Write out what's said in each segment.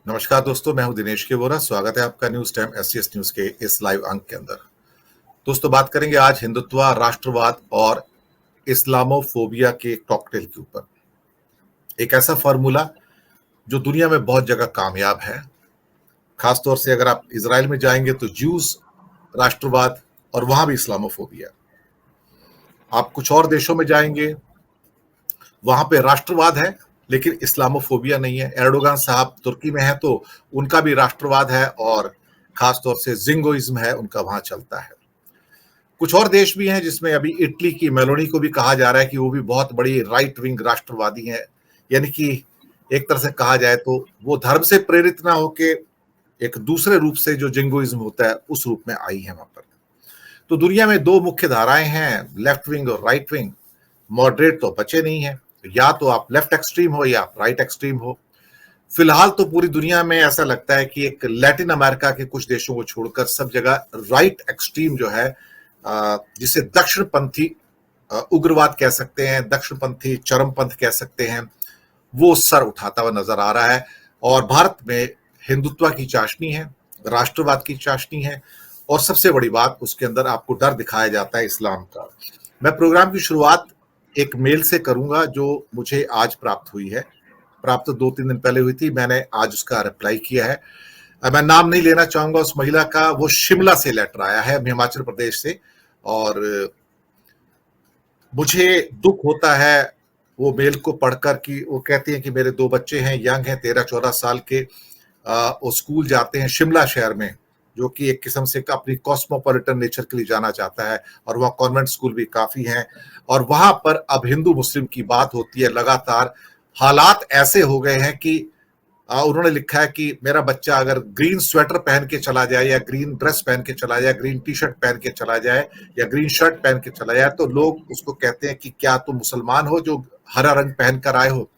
नमस्कार दोस्तों, मैं हूं दिनेश के वोरा। स्वागत है आपका न्यूज टाइम एससीएस न्यूज के इस लाइव अंक के अंदर। दोस्तों, बात करेंगे आज हिंदुत्व, राष्ट्रवाद और इस्लामोफोबिया के कॉकटेल के ऊपर। एक ऐसा फार्मूला जो दुनिया में बहुत जगह कामयाब है। खासतौर से अगर आप इजराइल में जाएंगे तो ज्यूज राष्ट्रवाद और वहां भी इस्लामोफोबिया। आप कुछ और देशों में जाएंगे, वहां पे राष्ट्रवाद है लेकिन इस्लामोफोबिया नहीं है। एर्डोगान साहब तुर्की में है तो उनका भी राष्ट्रवाद है और खासतौर से जिंगोइज्म है, उनका वहां चलता है। कुछ और देश भी हैं जिसमें अभी इटली की मेलोनी को भी कहा जा रहा है कि वो भी बहुत बड़ी राइट विंग राष्ट्रवादी है। यानी कि एक तरह से कहा जाए तो वो धर्म से प्रेरित ना होके एक दूसरे रूप से जो जिंगोइज्म होता है उस रूप में आई है वहां पर। तो दुनिया में दो मुख्य धाराएं हैं, लेफ्ट विंग और राइट विंग। मॉडरेट तो बचे नहीं है, या तो आप लेफ्ट एक्सट्रीम हो या आप राइट एक्सट्रीम हो। फिलहाल तो पूरी दुनिया में ऐसा लगता है कि एक लैटिन अमेरिका के कुछ देशों को छोड़कर सब जगह राइट एक्सट्रीम जो है, जिसे दक्षिणपंथी उग्रवाद कह सकते हैं, दक्षिणपंथी चरमपंथ कह सकते हैं, वो सर उठाता हुआ नजर आ रहा है। और भारत में हिंदुत्व की चाशनी है, राष्ट्रवाद की चाशनी है, और सबसे बड़ी बात उसके अंदर आपको डर दिखाया जाता है इस्लाम का। मैं प्रोग्राम की शुरुआत एक मेल से करूंगा जो मुझे आज प्राप्त हुई है। प्राप्त 2-3 दिन पहले हुई थी, मैंने आज उसका रिप्लाई किया है। मैं नाम नहीं लेना चाहूंगा उस महिला का। वो शिमला से लेटर आया है, हिमाचल प्रदेश से। और मुझे दुख होता है वो मेल को पढ़कर कि वो कहती हैं कि मेरे 2 बच्चे हैं, यंग हैं, 13-14 साल के। वो स्कूल जाते हैं शिमला शहर में, जो कि एक किस्म से अपनी कॉस्मोपॉलिटन नेचर के लिए जाना चाहता है, और वहाँ कॉन्वेंट स्कूल भी काफी हैं। और वहां पर अब हिंदू मुस्लिम की बात होती है लगातार। हालात ऐसे हो गए हैं कि उन्होंने लिखा है कि मेरा बच्चा अगर ग्रीन स्वेटर पहन के चला जाए या ग्रीन ड्रेस पहन के चला जाए, ग्रीन टी शर्ट पहन के चला जाए या ग्रीन शर्ट पहन के चला जाए, तो लोग उसको कहते हैं कि क्या तुम मुसलमान हो जो हरा रंग पहन कर आए हो।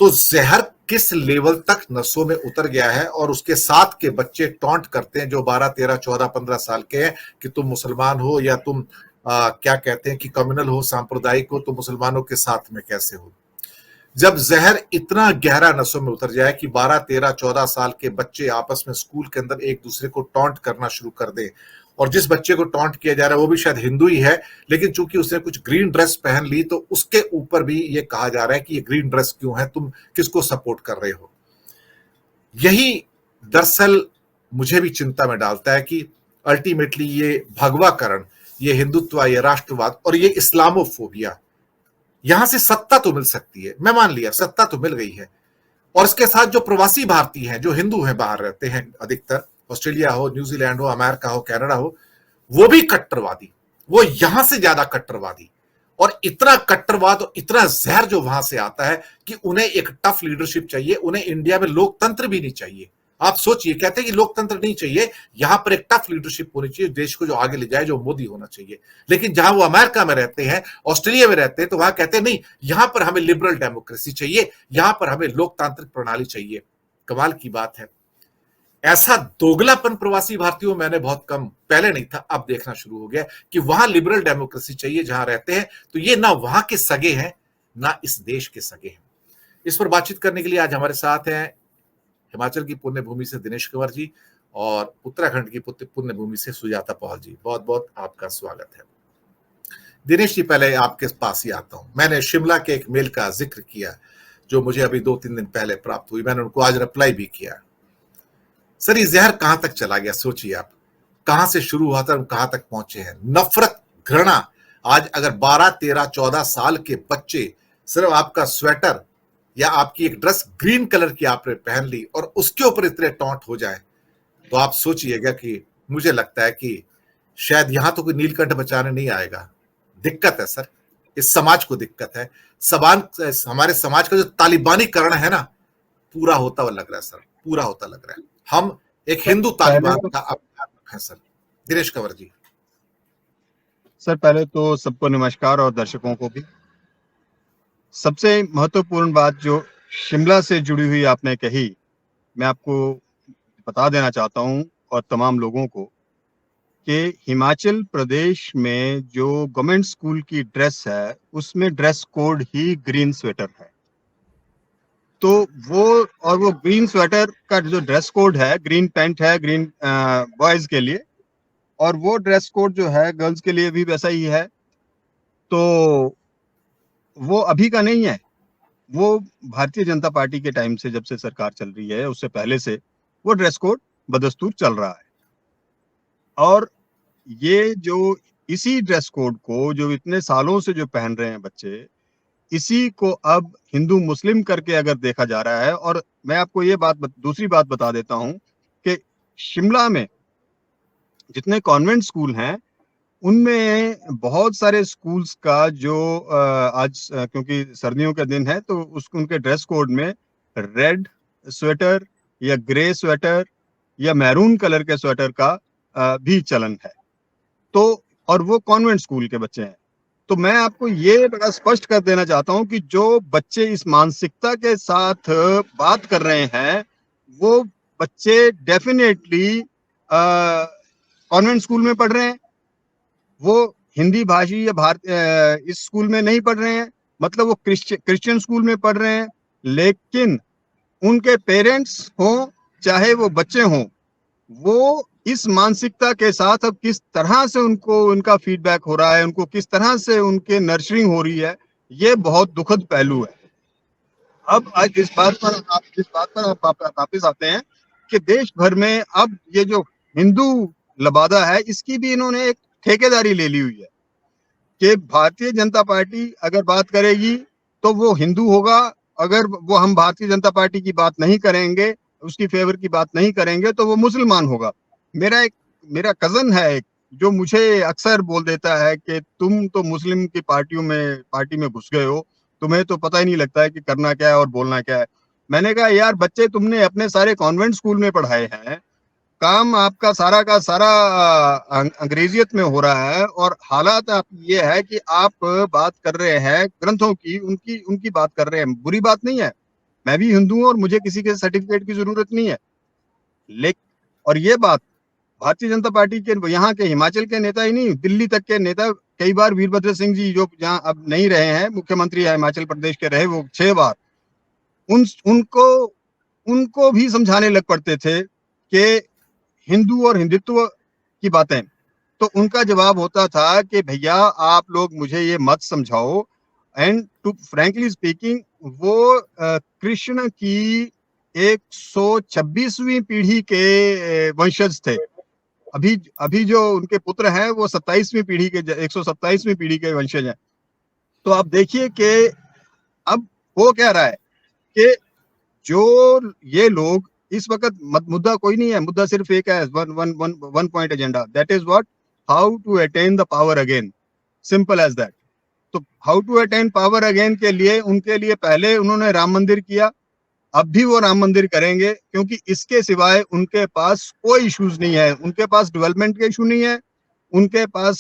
तो जहर किस लेवल तक नसों में उतर गया है। और उसके साथ के बच्चे टॉन्ट करते हैं जो 12, 13, 14, 15 साल के हैं कि तुम मुसलमान हो या तुम क्या कहते हैं कि कम्युनल हो, सांप्रदायिक हो, तो मुसलमानों के साथ में कैसे हो। जब जहर इतना गहरा नसों में उतर जाए कि 12, 13, 14 साल के बच्चे आपस में स्कूल के अंदर एक दूसरे को टॉन्ट करना शुरू कर दें, और जिस बच्चे को टॉन्ट किया जा रहा है वो भी शायद हिंदू ही है, लेकिन चूंकि उसने कुछ ग्रीन ड्रेस पहन ली तो उसके ऊपर भी ये कहा जा रहा है कि ये ग्रीन ड्रेस क्यों है, तुम किसको सपोर्ट कर रहे हो। यही दरअसल मुझे भी चिंता में डालता है कि अल्टीमेटली ये भगवाकरण, ये हिंदुत्व, ये राष्ट्रवाद और ये इस्लामोफोबिया, यहां से सत्ता तो मिल सकती है, मैं मान लिया सत्ता तो मिल गई है। और इसके साथ जो प्रवासी भारतीय हैं, जो हिंदू हैं, बाहर रहते हैं अधिकतर, ऑस्ट्रेलिया हो, न्यूजीलैंड हो, अमेरिका हो, कनाडा हो, वो भी कट्टरवादी, वो यहां से ज्यादा कट्टरवादी। और इतना कट्टरवाद और इतना जहर जो वहां से आता है कि उन्हें एक टफ लीडरशिप चाहिए। उन्हें इंडिया में लोकतंत्र भी नहीं चाहिए। आप सोचिए, कहते हैं कि लोकतंत्र नहीं चाहिए, यहां पर एक टफ लीडरशिप होनी चाहिए, देश को जो आगे ले जाए, जो मोदी होना चाहिए। लेकिन जहां वो अमेरिका में रहते हैं, ऑस्ट्रेलिया में रहते हैं, तो वहां कहते हैं नहीं, यहां पर हमें लिबरल डेमोक्रेसी चाहिए, यहां पर हमें लोकतांत्रिक प्रणाली चाहिए। कमाल की बात है। ऐसा दोगलापन प्रवासी भारतीयों में मैंने बहुत कम, पहले नहीं था, अब देखना शुरू हो गया कि वहां लिबरल डेमोक्रेसी चाहिए जहां रहते हैं, तो ये ना वहां के सगे हैं ना इस देश के सगे हैं। इस पर बातचीत करने के लिए आज हमारे साथ हैं हिमाचल की पुण्य भूमि से दिनेश कंवर जी और उत्तराखंड की पुण्य भूमि से सुजाता पॉल जी। बहुत बहुत आपका स्वागत है। दिनेश जी, पहले आपके पास ही आता हूं। मैंने शिमला के एक मेल का जिक्र किया जो मुझे अभी 2-3 दिन पहले प्राप्त हुई, मैंने उनको आज रिप्लाई भी किया। सर, ये जहर कहां तक चला गया, सोचिए आप। कहां से शुरू हुआ था, हम कहां तक पहुंचे हैं। नफरत, घृणा। आज अगर 12, 13, 14 साल के बच्चे सिर्फ आपका स्वेटर या आपकी एक ड्रेस ग्रीन कलर की आपने पहन ली और उसके ऊपर इतने टॉन्ट हो जाए, तो आप सोचिएगा कि मुझे लगता है कि शायद यहां तो कोई नीलकंठ बचाने नहीं आएगा। दिक्कत है सर, इस समाज को दिक्कत है। हमारे समाज का जो तालिबानीकरण है ना, पूरा होता हुआ लग रहा है सर, पूरा होता लग रहा है। हम एक सर हिंदू पहले तालिबान तो का अभियान है सर। दिनेश कंवर जी। पहले तो सबको नमस्कार और दर्शकों को भी। सबसे महत्वपूर्ण बात जो शिमला से जुड़ी हुई आपने कही, मैं आपको बता देना चाहता हूं और तमाम लोगों को कि हिमाचल प्रदेश में जो गवर्नमेंट स्कूल की ड्रेस है उसमें ड्रेस कोड ही ग्रीन स्वेटर है। तो वो ग्रीन स्वेटर का जो ड्रेस कोड है, ग्रीन पैंट है, ग्रीन बॉयज के लिए, और वो ड्रेस कोड जो है गर्ल्स के लिए भी वैसा ही है। तो वो अभी का नहीं है, वो भारतीय जनता पार्टी के टाइम से, जब से सरकार चल रही है उससे पहले से वो ड्रेस कोड बदस्तूर चल रहा है। और ये जो इसी ड्रेस कोड को जो इतने सालों से जो पहन रहे हैं बच्चे, इसी को अब हिंदू मुस्लिम करके अगर देखा जा रहा है। और मैं आपको ये दूसरी बात बता देता हूं कि शिमला में जितने कॉन्वेंट स्कूल हैं उनमें बहुत सारे स्कूल्स का जो आज क्योंकि सर्दियों का दिन है तो उनके ड्रेस कोड में रेड स्वेटर या ग्रे स्वेटर या मैरून कलर के स्वेटर का भी चलन है। तो और वो कॉन्वेंट स्कूल के बच्चे हैं। तो मैं आपको ये बड़ा स्पष्ट कर देना चाहता हूं कि जो बच्चे इस मानसिकता के साथ बात कर रहे हैं वो बच्चे डेफिनेटली कॉन्वेंट स्कूल में पढ़ रहे हैं, वो हिंदी भाषी या इस स्कूल में नहीं पढ़ रहे हैं, मतलब वो क्रिश्चियन स्कूल में पढ़ रहे हैं। लेकिन उनके पेरेंट्स हों चाहे वो बच्चे हों, वो इस मानसिकता के साथ अब किस तरह से उनको उनका फीडबैक हो रहा है, उनको किस तरह से उनके नर्सरिंग हो रही है, ये बहुत दुखद पहलू है। अब आज इस बात पर वापिस आते हैं कि देश भर में अब ये जो हिंदू लबादा है इसकी भी इन्होंने एक ठेकेदारी ले ली हुई है कि भारतीय जनता पार्टी अगर बात करेगी तो वो हिंदू होगा, अगर वो हम भारतीय जनता पार्टी की बात नहीं करेंगे, उसकी फेवर की बात नहीं करेंगे तो वो मुसलमान होगा। मेरा कजन है एक, जो मुझे अक्सर बोल देता है कि तुम तो मुस्लिम की पार्टी में घुस गए हो, तुम्हें तो पता ही नहीं लगता है कि करना क्या है और बोलना क्या है। मैंने कहा यार बच्चे तुमने अपने सारे कॉन्वेंट स्कूल में पढ़ाए हैं, काम आपका सारा का सारा अंग्रेजियत में हो रहा है, और हालात आप ये है कि आप बात कर रहे हैं ग्रंथों की, उनकी बात कर रहे हैं। बुरी बात नहीं है, मैं भी हिंदू हूं और मुझे किसी के सर्टिफिकेट की जरूरत नहीं है। लेकिन और ये बात भारतीय जनता पार्टी के यहाँ के हिमाचल के नेता ही नहीं, दिल्ली तक के नेता, कई बार वीरभद्र सिंह जी जो जहाँ अब नहीं रहे हैं, मुख्यमंत्री है हिमाचल प्रदेश के रहे वो 6 बार, उनको भी समझाने लग पड़ते थे कि हिंदू और हिंदुत्व की बातें। तो उनका जवाब होता था कि भैया आप लोग मुझे ये मत समझाओ। एंड टू फ्रैंकली स्पीकिंग वो कृष्ण की 126वीं पीढ़ी के वंशज थे। अभी जो उनके पुत्र हैं वो 27वीं पीढ़ी के 127वीं पीढ़ी के वंशज हैं। तो आप देखिए कि अब हो क्या रहा है कि जो ये लोग इस वक्त मुद्दा कोई नहीं है, मुद्दा सिर्फ एक है, one point agenda, that is what, how to attain the power again, simple as that. तो how to attain power again के लिए उनके लिए पहले उन्होंने राम मंदिर किया, अब भी वो राम मंदिर करेंगे, क्योंकि इसके सिवाय उनके पास कोई इश्यूज नहीं है। उनके पास डेवलपमेंट के इशू नहीं है, उनके पास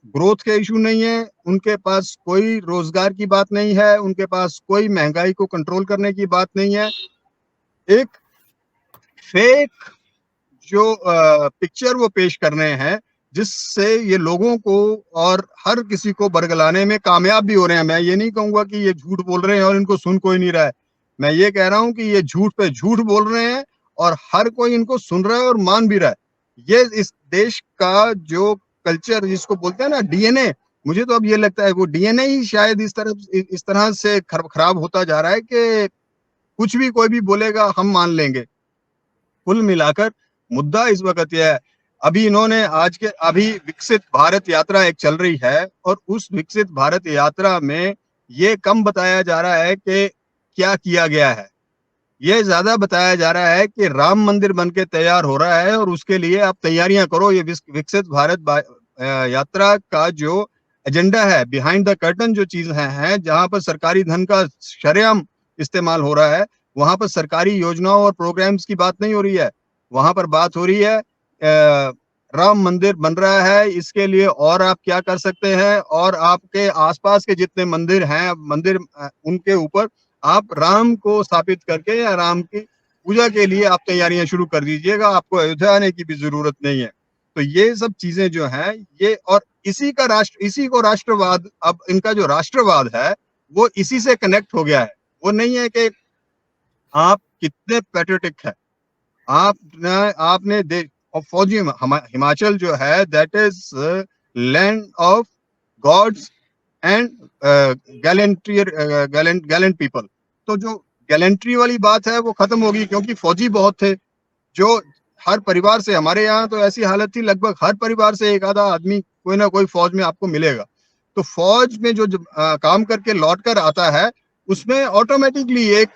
ग्रोथ के इशू नहीं है, उनके पास कोई रोजगार की बात नहीं है, उनके पास कोई महंगाई को कंट्रोल करने की बात नहीं है। एक फेक जो पिक्चर वो पेश कर रहे हैं जिससे ये लोगों को और हर किसी को बरगलाने में कामयाब भी हो रहे हैं। मैं ये नहीं कहूंगा कि ये झूठ बोल रहे हैं और इनको सुन कोई नहीं रहा है, मैं ये कह रहा हूं कि ये झूठ पे झूठ बोल रहे हैं और हर कोई इनको सुन रहा है और मान भी रहा है। ये इस देश का जो कल्चर जिसको बोलते हैं ना डीएनए, मुझे तो अब ये लगता है वो डीएनए ही शायद इस तरह से खराब होता जा रहा है कि कुछ भी कोई भी बोलेगा हम मान लेंगे। कुल मिलाकर मुद्दा इस वक्त यह है, अभी इन्होंने अभी विकसित भारत यात्रा एक चल रही है और उस विकसित भारत यात्रा में ये कम बताया जा रहा है कि क्या किया गया है, ये ज्यादा बताया जा रहा है कि राम मंदिर बनके तैयार हो रहा है और उसके लिए आप तैयारियां करो। ये विकसित भारत यात्रा का जो एजेंडा है, बिहाइंड द कर्टन जो चीज है जहां पर सरकारी धन का शरेआम इस्तेमाल हो रहा है, वहां पर सरकारी योजनाओं और प्रोग्राम्स की बात नहीं हो रही है, वहां पर बात हो रही है राम मंदिर बन रहा है, इसके लिए और आप क्या कर सकते हैं, और आपके आसपास के जितने मंदिर हैं उनके ऊपर आप राम को स्थापित करके या राम की पूजा के लिए आप तैयारियां शुरू कर दीजिएगा, आपको अयोध्या आने की भी जरूरत नहीं है। तो ये सब चीजें जो हैं ये, और इसी को राष्ट्रवाद, अब इनका जो राष्ट्रवाद है वो इसी से कनेक्ट हो गया है। वो नहीं है कि आप कितने पैट्रियोटिक है। आपने और फौजी हिमाचल जो है that is land of gods and Gallant people. तो जो गैलेंट्री वाली बात है वो खत्म होगी, क्योंकि फौजी बहुत थे जो हर परिवार से, हमारे यहाँ तो ऐसी हालत थी लगभग हर परिवार से एक आधा आदमी कोई ना कोई फौज में आपको मिलेगा। तो फौज में जो काम करके लौट कर आता है उसमें ऑटोमेटिकली एक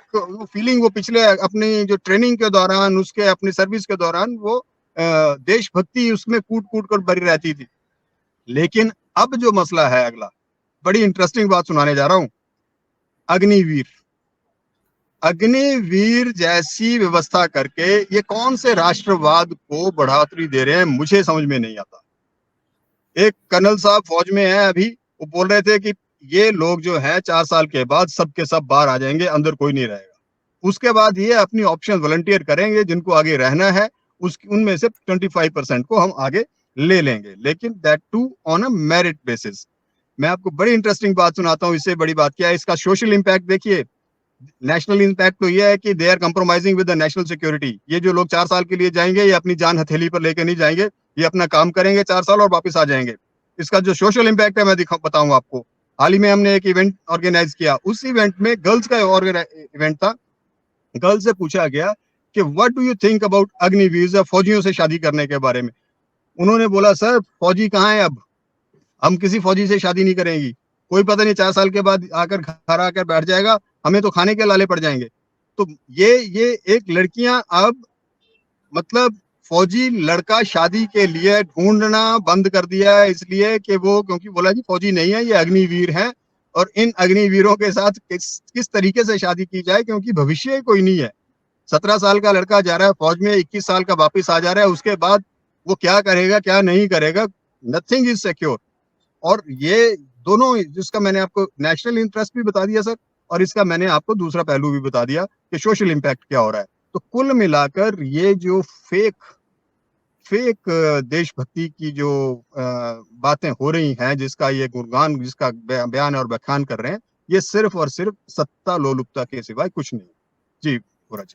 फीलिंग वो पिछले अपनी जो ट्रेनिंग के दौरान, उसके अपनी सर्विस के दौरान वो देशभक्ति उसमें कूट कूट कर भरी रहती थी। लेकिन अब जो मसला है अगला, बड़ी इंटरेस्टिंग बात सुनाने जा रहा हूं। अग्निवीर, अग्निवीर जैसी व्यवस्था करके ये कौन से राष्ट्रवाद को बढ़ोतरी दे रहे हैं, मुझे समझ में नहीं आता। एक कर्नल साहब फौज में है अभी, वो बोल रहे थे कि ये लोग जो है 4 साल के बाद सब के सब बाहर आ जाएंगे, अंदर कोई नहीं रहेगा। उसके बाद ये अपनी ऑप्शन वॉलंटियर करेंगे, जिनको आगे रहना है उनमें से 25% को हम आगे ले लेंगे, लेकिन that too on a merit basis. मैं आपको बड़ी इंटरेस्टिंग बात सुनाता हूँ, इससे बड़ी बात क्या है, इसका सोशल इंपैक्ट देखिए। नेशनल इंपैक्ट तो ये है कि they are compromising with the national security. ये जो लोग 4 साल के लिए जाएंगे, ये अपनी जान हथेली पर लेकर नहीं जाएंगे, ये अपना काम करेंगे 4 साल और वापस आ जाएंगे। इसका जो सोशल इंपैक्ट है मैं बताऊंगा आपको। हाल ही में हमने एक इवेंट ऑर्गेनाइज किया, उस इवेंट में गर्ल्स का इवेंट था। गर्ल्स से पूछा गया कि what do you think about Agniveer, फौजियों से शादी करने के बारे में। उन्होंने बोला सर फौजी कहाँ है, अब हम किसी फौजी से शादी नहीं करेंगी, कोई पता नहीं 4 साल के बाद आकर घर आकर बैठ जाएगा, हमें तो खाने के लाले पड़ जाएंगे। तो ये एक लड़कियां अब मतलब फौजी लड़का शादी के लिए ढूंढना बंद कर दिया है, इसलिए कि वो, क्योंकि बोला जी फौजी नहीं है, ये अग्निवीर हैं, और इन अग्निवीरों के साथ किस तरीके से शादी की जाए, क्योंकि भविष्य कोई नहीं है। 17 साल का लड़का जा रहा है फौज में, 21 साल का वापिस आ जा रहा है, उसके बाद वो क्या करेगा क्या नहीं करेगा, नथिंग इज सिक्योर। और ये दोनों, जिसका मैंने आपको नेशनल इंटरेस्ट भी बता दिया सर, और इसका मैंने आपको दूसरा पहलू भी बता दिया कि सोशल इंपैक्ट क्या हो रहा है। तो कुल मिलाकर ये जो फेक देशभक्ति की जो बातें हो रही हैं, जिसका ये गुणगान, जिसका बयान और बखान कर रहे हैं, ये सिर्फ और सिर्फ सत्ता लोलुपता के सिवाय कुछ नहीं। जी।